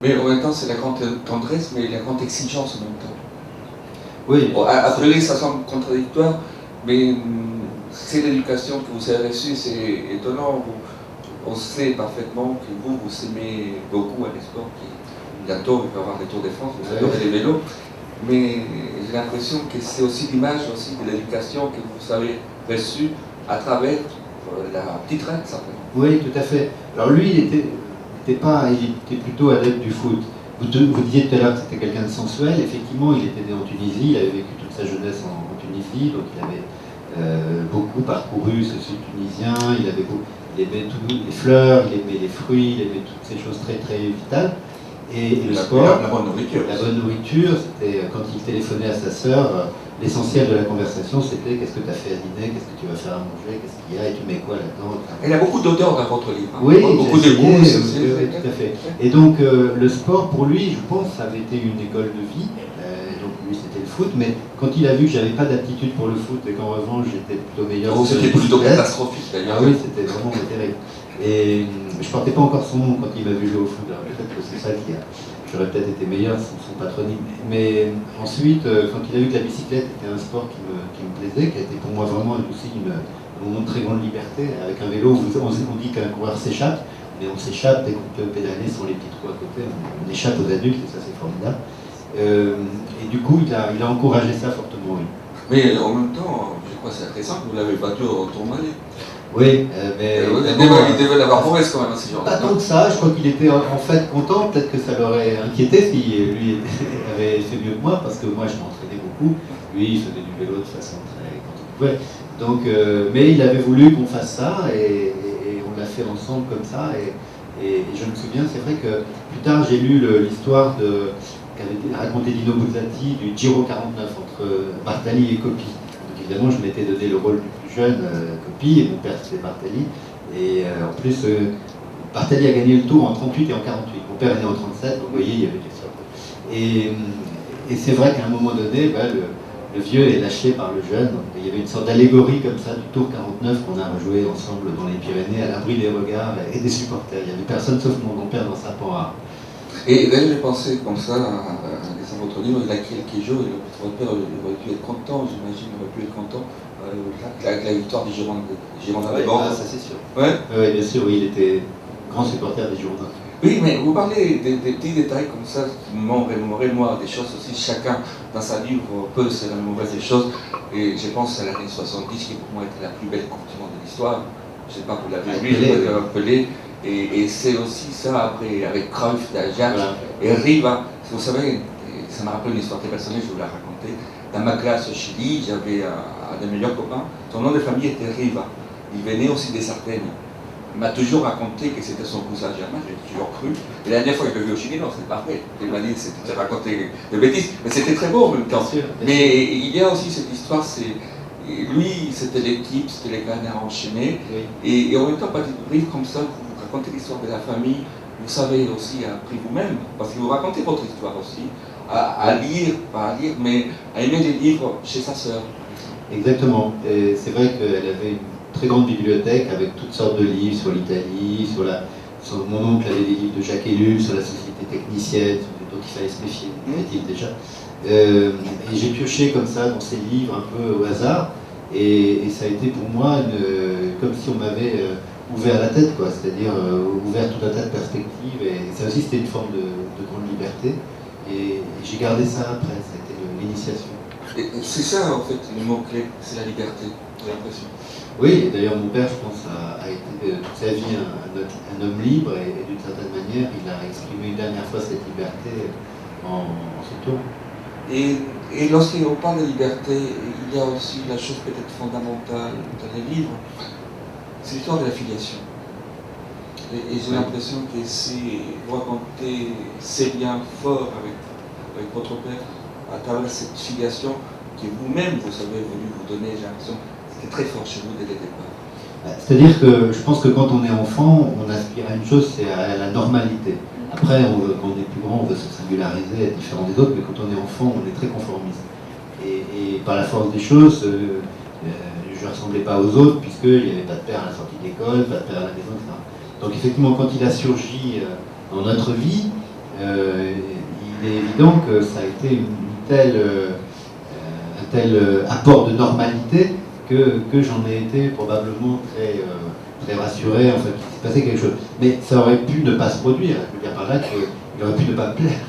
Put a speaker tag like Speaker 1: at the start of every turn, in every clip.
Speaker 1: Mais en même temps, c'est la grande tendresse, mais la grande exigence en même temps.
Speaker 2: Oui.
Speaker 1: Bon, a priori, ça semble contradictoire, mais c'est l'éducation que vous avez reçue, c'est étonnant. On sait parfaitement que vous aimez beaucoup un sport qui, bientôt, il va y avoir les Tours de France, vous adorez les vélos, mais j'ai l'impression que c'est aussi l'image aussi de l'éducation que vous avez reçue à travers la petite reine, simplement.
Speaker 2: Oui, tout à fait. Alors lui, il était plutôt adepte du foot. Vous disiez tout à l'heure que c'était quelqu'un de sensuel. Effectivement, il était né en Tunisie, il avait vécu toute sa jeunesse en Tunisie, donc il avait beaucoup parcouru ce sud tunisien. Il aimait les fleurs, il aimait les fruits, il aimait toutes ces choses très très vitales. Et le sport,
Speaker 1: la bonne nourriture.
Speaker 2: La bonne nourriture, c'était quand il téléphonait à sa sœur, l'essentiel de la conversation, c'était qu'est-ce que tu as fait à dîner, qu'est-ce que tu vas faire à manger, qu'est-ce qu'il y a, et tu mets quoi là-dedans.
Speaker 1: Il y a beaucoup d'odeurs dans votre livre. Hein.
Speaker 2: Oui,
Speaker 1: beaucoup de goûts.
Speaker 2: Oui, tout à fait. Et donc, le sport, pour lui, je pense, ça avait été une école de vie. Donc, lui, c'était le foot. Mais quand il a vu que j'avais pas d'aptitude pour le foot et qu'en revanche, j'étais plutôt meilleur.
Speaker 1: Oh, c'était plutôt catastrophique, d'ailleurs.
Speaker 2: Ah oui, c'était vraiment terrible. Et je portais pas encore son nom quand il m'a vu jouer au foot. Peut-être que c'est ça qui a... J'aurais peut-être été meilleur sans son patronyme. Mais ensuite, quand il a vu que la bicyclette était un sport qui me plaisait, qui a été pour moi vraiment aussi un moment de très grande liberté. Avec un vélo, on dit qu'un coureur s'échappe, mais on s'échappe dès qu'on peut pédaler sans les petits trous à côté. On échappe aux adultes et ça c'est formidable. Et du coup, il a encouragé ça fortement. Oui.
Speaker 1: Mais en même temps, je crois que c'est intéressant que vous l'avez battu au tournoi.
Speaker 2: Oui, mais...
Speaker 1: il devait l'avoir mauvaise quand même, ces gens-là.
Speaker 2: Pas tant que ça, je crois qu'il était en fait content, peut-être que ça l'aurait inquiété si lui avait fait mieux que moi, parce que moi je m'entraînais beaucoup, lui il faisait du vélo de façon très... quand on pouvait. Donc, mais il avait voulu qu'on fasse ça, et on l'a fait ensemble comme ça, et je me souviens, c'est vrai que plus tard j'ai lu l'histoire qu'avait raconté Dino Buzzati du Giro 49 entre Bartali et Coppi. Donc évidemment je m'étais donné le rôle du plus jeune, Coppi, et mon père c'était Bartali. Et en plus, Bartali a gagné le tour en 38 et en 48. Mon père est né en 37, donc vous voyez, il y avait des sortes. Et c'est vrai qu'à un moment donné, le vieux est lâché par le jeune. Donc, il y avait une sorte d'allégorie comme ça du tour 49 qu'on a rejoué ensemble dans les Pyrénées, à l'abri des regards et des supporters. Il n'y avait personne sauf mon grand-père dans sa panra.
Speaker 1: Et d'ailleurs, j'ai pensé comme ça, en lisant votre livre, il y a quelques jours, votre père aurait pu être content, j'imagine, aurait pu être content. Avec la victoire des Girondins de Bordeaux.
Speaker 2: Ça c'est sûr.
Speaker 1: Ouais.
Speaker 2: Oui, bien sûr, oui, il était grand supporter des Girondins.
Speaker 1: Oui, mais vous parlez des petits détails comme ça qui m'ont remémoré, moi, des choses aussi. Chacun, dans sa vie, peut se remémorer des choses. Et je pense à l'année 70, qui pour moi était la plus belle Coupe du Monde de l'histoire. Je ne sais pas, vous l'avez vu, je l'ai rappelé. Et c'est aussi ça, après, avec Cruyff, d'Ajax, voilà. Et Riva. Vous savez, ça m'a rappelé une histoire très personnelle, je vais vous la raconter. Dans ma classe au Chili, j'avais un des meilleurs copains. Son nom de famille était Riva. Il venait aussi des Ardennes. Il m'a toujours raconté que c'était son cousin germain, j'ai toujours cru. Et la dernière fois que je l'ai vu au Chili, non, c'est pas vrai. Il m'a dit que c'était raconté de bêtises, mais c'était très beau en même temps. Mais il y a aussi cette histoire, c'est lui, c'était l'équipe, c'était les Canards enchaînés. Oui. Et en même temps, pas de livre comme ça, vous racontez l'histoire de la famille, vous savez aussi appris vous-même, parce que vous racontez votre histoire aussi, à lire, pas à lire, mais à aimer les livres chez sa sœur.
Speaker 2: Exactement. Et c'est vrai qu'elle avait une très grande bibliothèque avec toutes sortes de livres sur l'Italie, mon oncle avait des livres de Jacques Ellul sur la société technicienne, dont il fallait se méfier, dit-il déjà. Et j'ai pioché comme ça dans ces livres un peu au hasard, et ça a été pour moi comme si on m'avait ouvert la tête, quoi, c'est-à-dire ouvert tout un tas de perspectives, et ça aussi c'était une forme de grande liberté, et j'ai gardé ça après, ça a été l'initiation.
Speaker 1: C'est ça en fait le mot-clé, c'est la liberté, j'ai l'impression.
Speaker 2: Oui, d'ailleurs mon père, je pense, a été toute sa vie un homme libre, et d'une certaine manière, il a exprimé une dernière fois cette liberté en ce tour.
Speaker 1: Et lorsqu'on parle de liberté, il y a aussi la chose peut-être fondamentale dans les livres, c'est l'histoire de la filiation. Et j'ai l'impression que si vous racontez ces liens forts avec votre père, à travers cette filiation que vous-même, vous avez voulu vous donner, j'ai l'impression que c'était très fort chez vous dès le départ.
Speaker 2: C'est-à-dire que je pense que quand on est enfant, on aspire à une chose, c'est à la normalité. Après, quand on est plus grand, on veut se singulariser, être différent des autres, mais quand on est enfant, on est très conformiste. Et par la force des choses, je ne ressemblais pas aux autres, puisqu'il n'y avait pas de père à la sortie d'école, pas de père à la maison, etc. Donc effectivement, quand il a surgi dans notre vie, il est évident que ça a été un tel apport de normalité que j'en ai été probablement très rassuré, en fait, qu'il s'est passé quelque chose. Mais ça aurait pu ne pas se produire. Je veux dire par là qu'il aurait pu ne pas me plaire.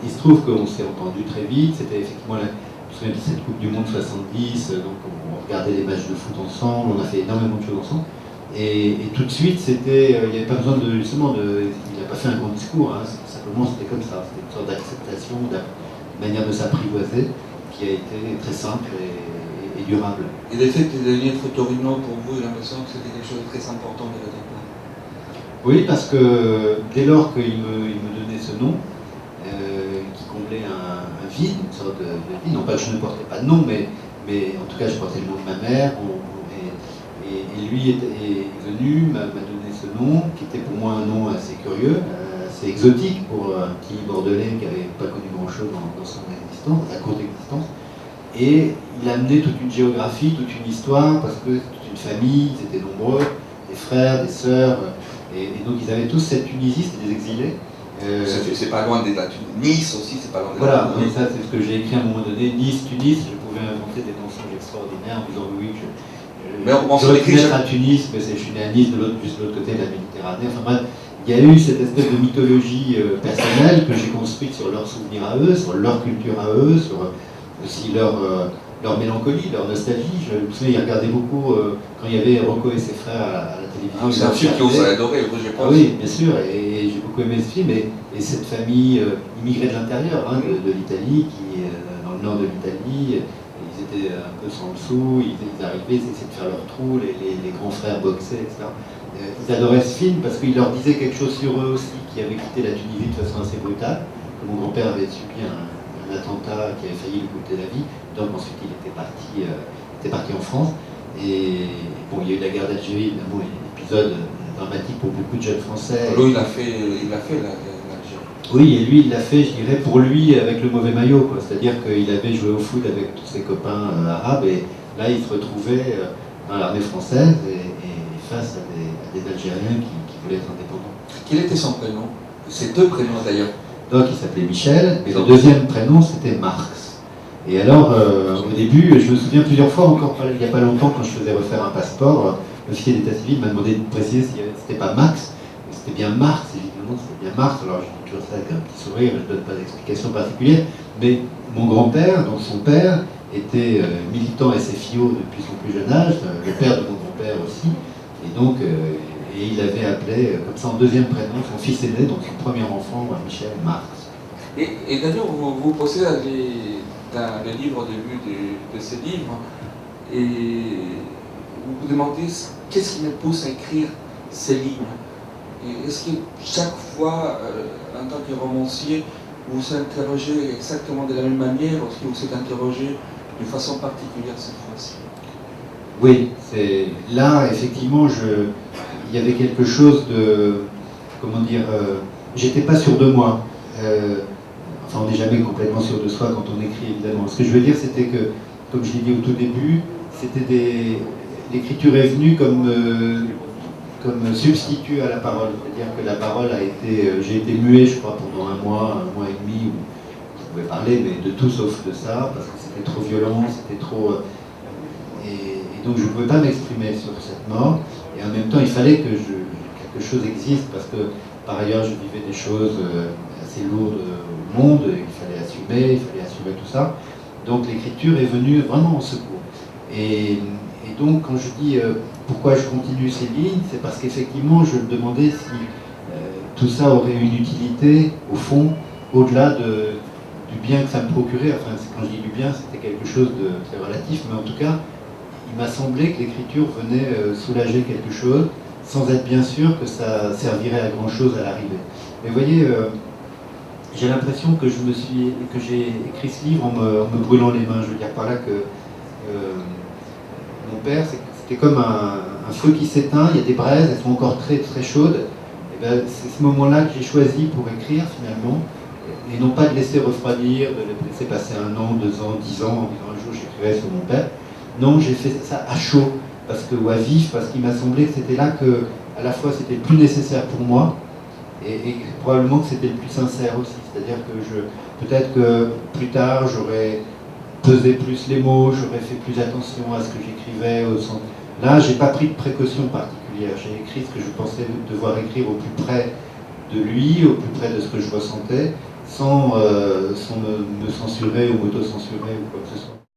Speaker 2: Il se trouve qu'on s'est entendu très vite. C'était effectivement je me souviens de cette Coupe du Monde 70, donc on regardait les matchs de foot ensemble, on a fait énormément de choses ensemble. Et tout de suite, il n'y avait pas besoin il n'a pas fait un grand discours, hein, simplement c'était comme ça, c'était une sorte d'acceptation, de manière de s'apprivoiser qui a été très simple et durable.
Speaker 1: Et le fait de devenir Torino pour vous, j'ai l'impression que c'était quelque chose de très important de la départ.
Speaker 2: Oui, parce que dès lors qu'il me donnait ce nom, qui comblait un vide, une sorte de vide, non pas que je ne portais pas de nom, mais en tout cas je portais le nom de ma mère, et lui est venu, m'a donné ce nom, qui était pour moi un nom assez curieux, assez exotique pour un petit Bordelais qui n'avait pas connu grand-chose dans son existence, sa courte existence. Et il a amené toute une géographie, toute une histoire, parce que toute une famille, ils étaient nombreux, des frères, des sœurs, et donc ils avaient tous cette Tunisie, c'était des exilés.
Speaker 1: C'est pas loin de la Tunisie. Nice aussi, c'est pas loin de la
Speaker 2: Voilà, mais ça c'est ce que j'ai écrit à un moment donné. Nice, Tunis, je pouvais inventer des mensonges extraordinaires en disant oui, j'aurais pu naître à Tunis, mais je suis né à Nice, juste de l'autre côté de la Méditerranée. Enfin bref, il y a eu cette espèce de mythologie personnelle que j'ai construite sur leurs souvenirs à eux, sur leur culture à eux, sur aussi leur mélancolie, leur nostalgie. Je me souviens, ils regardaient beaucoup quand il y avait Rocco et ses frères à la télévision.
Speaker 1: C'est un film que vous avez adoré, je pense.
Speaker 2: Ah oui, bien sûr, et j'ai beaucoup aimé ce film, et cette famille immigrée de l'intérieur, hein, de l'Italie, qui dans le nord de l'Italie, ils étaient un peu sans le sou, ils arrivaient, ils essayaient de faire leur trou, les grands frères boxaient, etc. Ils adoraient ce film parce qu'il leur disait quelque chose sur eux aussi, qui avaient quitté la Tunisie de façon assez brutale. Mon grand-père avait subi un attentat qui avait failli lui coûter la vie, donc ensuite il était parti en France. Et bon, il y a eu la guerre d'Algérie, évidemment, un épisode dramatique pour beaucoup de jeunes Français.
Speaker 1: Lui, il a fait l'Algérie.
Speaker 2: Oui, et lui, il l'a fait, je dirais, pour lui, avec le mauvais maillot, quoi. C'est-à-dire qu'il avait joué au foot avec tous ses copains arabes, et là, il se retrouvait dans l'armée française et face à des Algériens qui voulaient être indépendants.
Speaker 1: Quel était son prénom? Ses deux prénoms, d'ailleurs.
Speaker 2: Donc, il s'appelait Michel, et le deuxième prénom, c'était Marx. Et alors, au début, je me souviens plusieurs fois, encore il n'y a pas longtemps, quand je faisais refaire un passeport, l'officier d'état civil m'a demandé de préciser si c'était pas Max, mais c'était bien Marx, évidemment, c'était bien Marx. Alors, je dis toujours ça avec un petit sourire, je ne donne pas d'explication particulière, mais mon grand-père, donc son père, était militant SFIO depuis son plus jeune âge, le père de mon grand-père aussi, et donc, et il avait appelé, comme ça, en deuxième prénom, son fils aîné, donc son premier enfant, Michel Marx.
Speaker 1: Et d'ailleurs, vous possédez dans le livre, au début de ce livre, et vous vous demandez qu'est-ce qui me pousse à écrire ces lignes. Et est-ce que chaque fois, en tant que romancier, vous vous interrogez exactement de la même manière, ou est-ce que vous êtes interrogé d'une façon particulière cette fois-ci?
Speaker 2: Oui, là, effectivement, il y avait quelque chose de, comment dire, j'étais pas sûr de moi. Enfin, on n'est jamais complètement sûr de soi quand on écrit, évidemment. Ce que je veux dire, c'était que, comme je l'ai dit au tout début, l'écriture est venue comme substitut à la parole. C'est-à-dire que la parole j'ai été muet, je crois, pendant un mois et demi, où je pouvais parler, mais de tout sauf de ça, parce que c'était trop violent, c'était trop... Et donc je ne pouvais pas m'exprimer sur cette mort, et en même temps, il fallait que quelque chose existe, parce que, par ailleurs, je vivais des choses assez lourdes au monde, il fallait assumer tout ça. Donc l'écriture est venue vraiment en secours. Et donc quand je dis pourquoi je continue ces lignes, c'est parce qu'effectivement je me demandais si tout ça aurait une utilité, au fond, au-delà du bien que ça me procurait. Enfin, quand je dis du bien, c'était quelque chose de très relatif, mais en tout cas, il m'a semblé que l'écriture venait soulager quelque chose, sans être bien sûr que ça servirait à grand-chose à l'arrivée. Mais vous voyez, j'ai l'impression que j'ai écrit ce livre en me brûlant les mains. Je veux dire par là que mon père, c'était comme un feu qui s'éteint, il y a des braises, elles sont encore très très chaudes. Et ben, c'est ce moment-là que j'ai choisi pour écrire finalement, et non pas de laisser refroidir, de laisser passer 1 an, 2 ans, 10 ans, en disant un jour j'écrirai sur mon père. Non, j'ai fait ça à chaud, ou à vif, parce qu'il m'a semblé que c'était là que, à la fois c'était le plus nécessaire pour moi, et probablement que c'était le plus sincère aussi. C'est-à-dire que peut-être que plus tard, j'aurais pesé plus les mots, j'aurais fait plus attention à ce que j'écrivais. Là, j'ai pas pris de précaution particulière. J'ai écrit ce que je pensais devoir écrire au plus près de lui, au plus près de ce que je ressentais, sans me censurer ou m'auto-censurer ou quoi que ce soit.